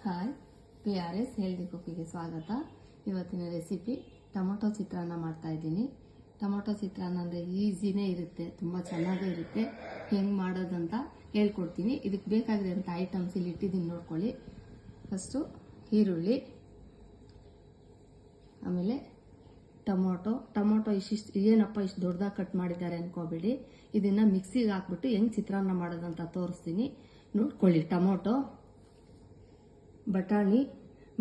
Hi, PRS healthy ಕುಕ್ಕಿಗೆ ಸ್ವಾಗತ. ಇವತ್ತಿನ recipe tomato ಚಿತ್ರಾನ್ನ ಮಾಡ್ತಾ ಇದ್ದೀನಿ. ಟೊಮೊಟೊ ಚಿತ್ರಾನ್ನ ಅಂದರೆ ಈಸಿನೇ ಇರುತ್ತೆ, ತುಂಬ ಚೆನ್ನಾಗೇ ಇರುತ್ತೆ. ಹೆಂಗೆ ಮಾಡೋದಂತ ಹೇಳ್ಕೊಡ್ತೀನಿ. ಇದಕ್ಕೆ ಬೇಕಾಗಿರೋಂಥ ಐಟಮ್ಸ್ ಇಲ್ಲಿ ಇಟ್ಟಿದ್ದೀನಿ, ನೋಡ್ಕೊಳ್ಳಿ. ಫಸ್ಟು ಈರುಳ್ಳಿ, ಆಮೇಲೆ ಟೊಮೊಟೊ ಇಷ್ಟಿಷ್ಟು ಏನಪ್ಪ ಇಷ್ಟು ದೊಡ್ಡದಾಗಿ ಕಟ್ ಮಾಡಿದ್ದಾರೆ ಅನ್ಕೋಬೇಡಿ. ಇದನ್ನು ಮಿಕ್ಸಿಗೆ ಹಾಕ್ಬಿಟ್ಟು ಹೆಂಗೆ ಚಿತ್ರಾನ್ನ ಮಾಡೋದಂತ ತೋರಿಸ್ತೀನಿ, ನೋಡ್ಕೊಳ್ಳಿ. ಟೊಮೊಟೊ,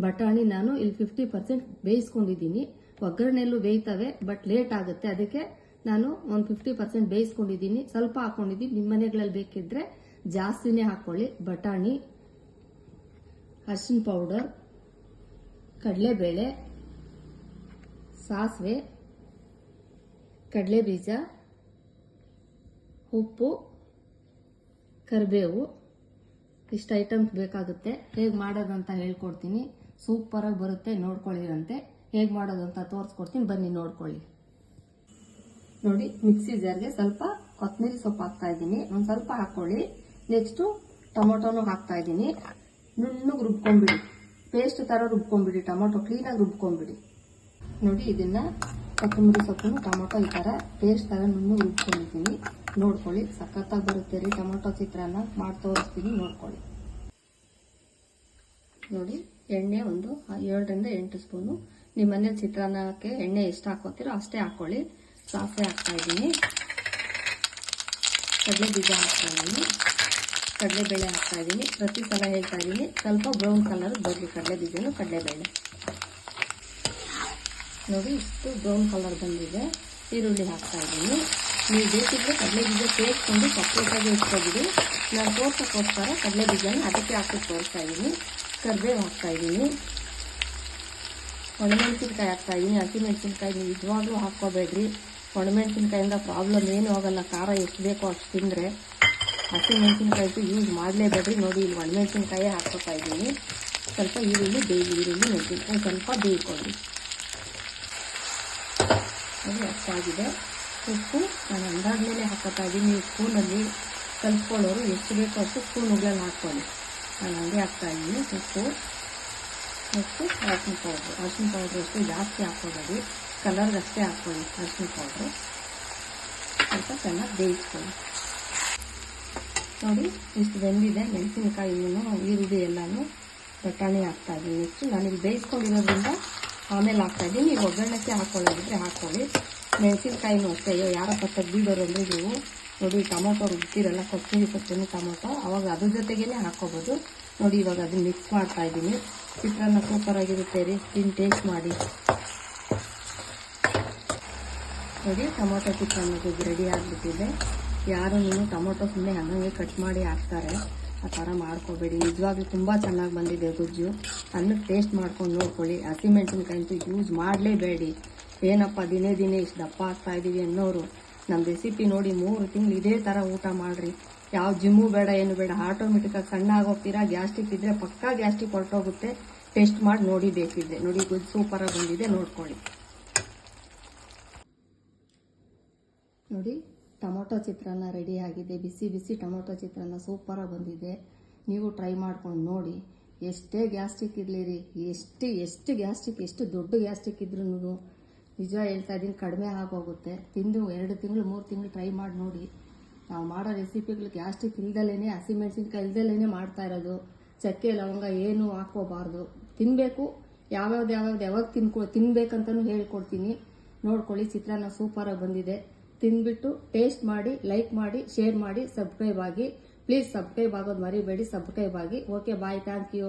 ಬಟಾಣಿ ನಾನು ಇಲ್ಲಿ 50% ಬೇಯಿಸ್ಕೊಂಡಿದ್ದೀನಿ. ಒಗ್ಗರಣೆಯಲ್ಲೂ ಬೇಯ್ತವೆ, ಬಟ್ ಲೇಟ್ ಆಗುತ್ತೆ. ಅದಕ್ಕೆ ನಾನು ಒಂದು 50% ಬೇಯಿಸ್ಕೊಂಡಿದ್ದೀನಿ, ಸ್ವಲ್ಪ ಹಾಕೊಂಡಿದ್ದೀನಿ. ನಿಮ್ಮ ಮನೆಗಳಲ್ಲಿ ಬೇಕಿದ್ರೆ ಜಾಸ್ತಿನೇ ಹಾಕೊಳ್ಳಿ. ಬಟಾಣಿ, ಅರಿಶಿನ ಪೌಡರ್, ಕಡಲೆಬೇಳೆ, ಸಾಸಿವೆ, ಕಡಲೆಬೀಜ, ಉಪ್ಪು, ಕರಿಬೇವು, ಇಷ್ಟು ಐಟಮ್ಸ್ ಬೇಕಾಗುತ್ತೆ. ಹೇಗೆ ಮಾಡೋದಂತ ಹೇಳ್ಕೊಡ್ತೀನಿ. ಸೂಪರಾಗಿ ಬರುತ್ತೆ, ನೋಡ್ಕೊಳ್ಳಿರಂತೆ. ಹೇಗೆ ಮಾಡೋದಂತ ತೋರಿಸ್ಕೊಡ್ತೀನಿ, ಬನ್ನಿ ನೋಡ್ಕೊಳ್ಳಿ. ನೋಡಿ, ಮಿಕ್ಸಿ ಜಾರ್ಗೆ ಸ್ವಲ್ಪ ಕೊತ್ತಂಬರಿ ಸೊಪ್ಪು ಹಾಕ್ತಾ ಇದ್ದೀನಿ, ಒಂದು ಸ್ವಲ್ಪ ಹಾಕೊಳ್ಳಿ. ನೆಕ್ಸ್ಟು ಟೊಮೊಟೊನು ಹಾಕ್ತಾ ಇದ್ದೀನಿ. ನುಣ್ಣಗೆ ರುಬ್ಕೊಂಡ್ಬಿಡಿ, ಪೇಸ್ಟ್ ಥರ ರುಬ್ಕೊಂಡ್ಬಿಡಿ. ಟೊಮೊಟೊ ಕ್ಲೀನಾಗಿ ರುಬ್ಕೊಂಡ್ಬಿಡಿ. ನೋಡಿ, ಇದನ್ನ ಕೊತ್ತಂಬರಿ ಸೊಪ್ಪು ಟೊಮೊಟೊ ಈ ಥರ ಪೇಸ್ಟ್ ಥರ ನುಣ್ಣಗೆ ರುಬ್ಕೊಂಡಿದ್ದೀನಿ. ನೋಡ್ಕೊಳ್ಳಿ, ಸಖತ್ತಾಗಿ ಬರುತ್ತೆ ರೀ ಟೊಮೊಟೊ ಚಿತ್ರಾನ್ನ. ಮಾಡಿ ತೋರಿಸ್ತೀನಿ, ನೋಡ್ಕೊಳ್ಳಿ. ನೋಡಿ, ಎಣ್ಣೆ ಒಂದು 7ರಿಂದ 8 ಸ್ಪೂನು. ನಿಮ್ಮ ಮನೇಲಿ ಚಿತ್ರಾನ್ನಕ್ಕೆ ಎಣ್ಣೆ ಎಷ್ಟು ಹಾಕೋತೀರೋ ಅಷ್ಟೇ ಹಾಕೊಳ್ಳಿ. ಸಾಸಿವೆ ಹಾಕ್ತಾ ಇದ್ದೀನಿ, ಕಡಲೆ ಬೀಜ ಹಾಕ್ತಾ ಇದ್ದೀನಿ, ಕಡಲೆಬೇಳೆ ಹಾಕ್ತಾ ಇದ್ದೀನಿ. ಪ್ರತಿ ಸಲ ಹೇಳ್ತಾ ಇದ್ದೀನಿ, ಸ್ವಲ್ಪ ಬ್ರೌನ್ ಕಲರ್ ಬರಲಿ ಕಡಲೆ ಬೀಜನು ಕಡಲೆಬೇಳೆ. ನೋಡಿ, ಇಷ್ಟು ಬ್ರೌನ್ ಕಲರ್ ಬಂದಿದೆ. ಈರುಳ್ಳಿ ಹಾಕ್ತಾ ಇದ್ದೀನಿ. ನೀವು ಬೇಕಿದ್ರೆ ಕಡಲೆ ಬೀಜ ಸೇರಿಸ್ಕೊಂಡು ಸಪ್ರೇಟಾಗಿ ಇಟ್ಕೊಬಿಡಿ. ನಾನು ತೋರ್ಸೋಕ್ಕೋಸ್ಕರ ಕಡಲೆ ಬೀಜನ ಅದಕ್ಕೆ ಹಾಕಿ ತೋರಿಸ್ತಾ ಇದ್ದೀನಿ. ಕರಿಬೇವು ಹಾಕ್ತಾ ಇದ್ದೀನಿ, ಒಣಮೆಣಸಿನ್ಕಾಯಿ ಹಾಕ್ತಾ ಇದ್ದೀನಿ. ಹಸಿಮೆಣಸಿನ್ಕಾಯಿ ನೀವು ನಿಜವಾಗ್ಲೂ ಹಾಕ್ಕೋಬೇಡ್ರಿ. ಒಣಮೆಣಸಿನ್ಕಾಯಿಂದ ಪ್ರಾಬ್ಲಮ್ ಏನೂ ಆಗಲ್ಲ. ಖಾರ ಎಷ್ಟು ಬೇಕೋ ಅಷ್ಟು ತಿಂದರೆ. ಹಸಿಮೆಣಸಿನ್ಕಾಯಿಗೂ ಯೂಸ್ ಮಾಡಲೇಬೇಡ್ರಿ. ನೋಡಿ, ಇಲ್ಲಿ ಒಣಮೆಣಸಿನ್ಕಾಯೇ ಹಾಕ್ಕೋತಾ ಇದ್ದೀನಿ. ಸ್ವಲ್ಪ ಈರುಳ್ಳಿ ಮೆಣಸಿನ್ಕಾಯಿ ಸ್ವಲ್ಪ ಬೇಯಿಕೊಳ್ಳಿ. ಅದು ಅಷ್ಟಾಗಿದೆ. ಉಪ್ಪು ನಾನು ಅಂದಾಜ್ ಮೇಲೆ ಹಾಕೋತಾ ಇದ್ದೀನಿ. ನೀವು ಸ್ಪೂನಲ್ಲಿ ಕಲಿಸ್ಕೊಳ್ಳೋರು ಎಷ್ಟು ಬೇಕೋ ಅಷ್ಟು ಸ್ಪೂನುಗಳಲ್ಲಿ ಹಾಕ್ಕೊಳ್ಳಿ. ನಾನು ಹಂಗೆ ಹಾಕ್ತಾ ಇದ್ದೀನಿ. ಉಪ್ಪು ಮತ್ತು ಅರಿಶಿನ ಪೌಡ್ರು ಅಷ್ಟು ಜಾಸ್ತಿ ಹಾಕ್ಕೋಬೇಡಿ, ಕಲರ್ಗೆ ಅಷ್ಟೇ ಹಾಕ್ಕೊಳ್ಳಿ. ಅರಿಶಿನ ಪೌಡ್ರು ಸ್ವಲ್ಪ ಚೆನ್ನಾಗಿ ಬೇಯಿಸ್ಕೊಳ್ಳಿ. ನೋಡಿ, ಇಷ್ಟು ಬೆಂದಿದೆ. ಮೆಣಸಿನ್ಕಾಯಿನೂ ಈರುಳ್ಳಿ ಎಲ್ಲನೂ ಬಟಾಣಿ ಹಾಕ್ತಾ ಇದ್ದೀನಿ. ನೆಕ್ಸ್ಟ್ ನಾನಿಲ್ಲಿ ಬೇಯಿಸ್ಕೊಂಡಿರೋದ್ರಿಂದ ಆಮೇಲೆ ಹಾಕ್ತಾ ಇದ್ದೀನಿ. ನೀವು ಒಗ್ಗರಣೆಗೆ ಹಾಕ್ಕೊಳ್ಳೋದಿದ್ರೆ ಹಾಕ್ಕೊಳ್ಳಿ. ಮೆಣಸಿನ್ಕಾಯಿನೂ ಅಷ್ಟೇ. ಯಾರಪ್ಪ ತೆಗ್ದಿಡೋರು ಅಂದರೆ ನೀವು ನೋಡಿ, ಟೊಮೊಟೊ ರುಬ್ತಿರಲ್ಲ, ಕೊತ್ತಂಬರಿ ಸೊಪ್ಪು ಟೊಮೊಟೊ, ಅವಾಗ ಅದ್ರ ಜೊತೆಗೇನೆ ಹಾಕ್ಕೋಬೋದು. ನೋಡಿ, ಇವಾಗ ಅದನ್ನ ಮಿಕ್ಸ್ ಮಾಡ್ತಾ ಇದ್ದೀನಿ. ಚಿತ್ರಾನ್ನ ಸೂಪರಾಗಿರುತ್ತೆ ರೀ, ತಿಂದು ಟೇಸ್ಟ್ ಮಾಡಿ. ನೋಡಿ, ಟೊಮೊಟೊ ಚಿತ್ರಾನ್ನ ರೆಡಿ ಆಗಿಬಿಟ್ಟಿದೆ. ಯಾರು ಟೊಮೊಟೊ ಸುಮ್ಮನೆ ಹಂಗೆ ಕಟ್ ಮಾಡಿ ಹಾಕ್ತಾರೆ, ಆ ಥರ ಮಾಡ್ಕೋಬೇಡಿ. ನಿಜವಾಗ್ಲೂ ತುಂಬ ಚೆನ್ನಾಗಿ ಬಂದಿದೆ ಗೊಜ್ಜು. ಅನ್ನಕ್ಕೆ ಟೇಸ್ಟ್ ಮಾಡ್ಕೊಂಡು ನೋಡ್ಕೊಳ್ಳಿ. ಹಸಿಮೆಣಸಿನ್ಕಾಯಿ ಅಂತೂ ಯೂಸ್ ಮಾಡಲೇಬೇಡಿ. ಏನಪ್ಪ ದಿನೇ ಇಷ್ಟು ದಪ್ಪ ಆಗ್ತಾ ಇದ್ದೀವಿ ಅನ್ನೋರು ನಮ್ಮ ರೆಸಿಪಿ ನೋಡಿ 3 ತಿಂಗಳು ಇದೇ ಥರ ಊಟ ಮಾಡಿರಿ. ಯಾವ ಜಿಮ್ಮು ಬೇಡ, ಏನು ಬೇಡ. ಆಟೋಮೆಟಿಕ್ಕಾಗಿ ಸಣ್ಣ ಆಗೋಗ್ತೀರಾ. ಗ್ಯಾಸ್ಟ್ರಿಕ್ ಇದ್ದರೆ ಪಕ್ಕಾ ಗ್ಯಾಸ್ಟ್ರಿಕ್ ಹೊರಟೋಗುತ್ತೆ. ಟೇಸ್ಟ್ ಮಾಡಿ ನೋಡಿ ಬೇಕಿದ್ರೆ. ನೋಡಿ, ಗೊಜ್ಜು ಸೂಪರಾಗಿ ಬಂದಿದೆ, ನೋಡ್ಕೊಳ್ಳಿ. ನೋಡಿ, ಟೊಮೊಟೊ ಚಿತ್ರಾನ್ನ ರೆಡಿ ಆಗಿದೆ. ಬಿಸಿ ಟೊಮೊಟೊ ಚಿತ್ರಾನ್ನ ಸೂಪರಾಗಿ ಬಂದಿದೆ. ನೀವು ಟ್ರೈ ಮಾಡ್ಕೊಂಡು ನೋಡಿ. ಎಷ್ಟೇ ಗ್ಯಾಸ್ಟ್ರಿಕ್ ಇರಲಿರಿ, ಎಷ್ಟು ಗ್ಯಾಸ್ಟ್ರಿಕ್, ಎಷ್ಟು ದೊಡ್ಡ ಗ್ಯಾಸ್ಟ್ರಿಕ್ ಇದ್ರೂ ನಿಜ ಹೇಳ್ತಾ ಇದ್ದೀನಿ, ಕಡಿಮೆ ಆಗೋಗುತ್ತೆ. ತಿಂದು 2 ತಿಂಗಳು 3 ತಿಂಗಳು ಟ್ರೈ ಮಾಡಿ ನೋಡಿ. ನಾವು ಮಾಡೋ ರೆಸಿಪಿಗಳು ಗ್ಯಾಸ್ಟ್ರಿಕ್ ಇಲ್ದಲೇ, ಹಸಿಮೆಣಸಿನ್ಕಾಯಿ ಇಲ್ದಲೇ ಮಾಡ್ತಾ ಇರೋದು. ಚಕ್ಕೆ ಲವಂಗ ಏನೂ ಹಾಕೋಬಾರ್ದು. ತಿನ್ನಬೇಕು, ಯಾವಾಗ ತಿನ್ಬೇಕಂತಲೂ ಹೇಳ್ಕೊಡ್ತೀನಿ. ನೋಡ್ಕೊಳ್ಳಿ, ಚಿತ್ರಾನ್ನ ಸೂಪರಾಗಿ ಬಂದಿದೆ. ತಿಂದ್ಬಿಟ್ಟು ಟೇಸ್ಟ್ ಮಾಡಿ, ಲೈಕ್ ಮಾಡಿ, ಶೇರ್ ಮಾಡಿ, ಸಬ್ಸ್ಕ್ರೈಬ್ ಆಗಿ. ಪ್ಲೀಸ್ ಸಬ್ಸ್ಕ್ರೈಬ್ ಆಗೋದು ಮರಿಬೇಡಿ. ಸಬ್ಸ್ಕ್ರೈಬ್ ಆಗಿ. Okay, bye, thank you.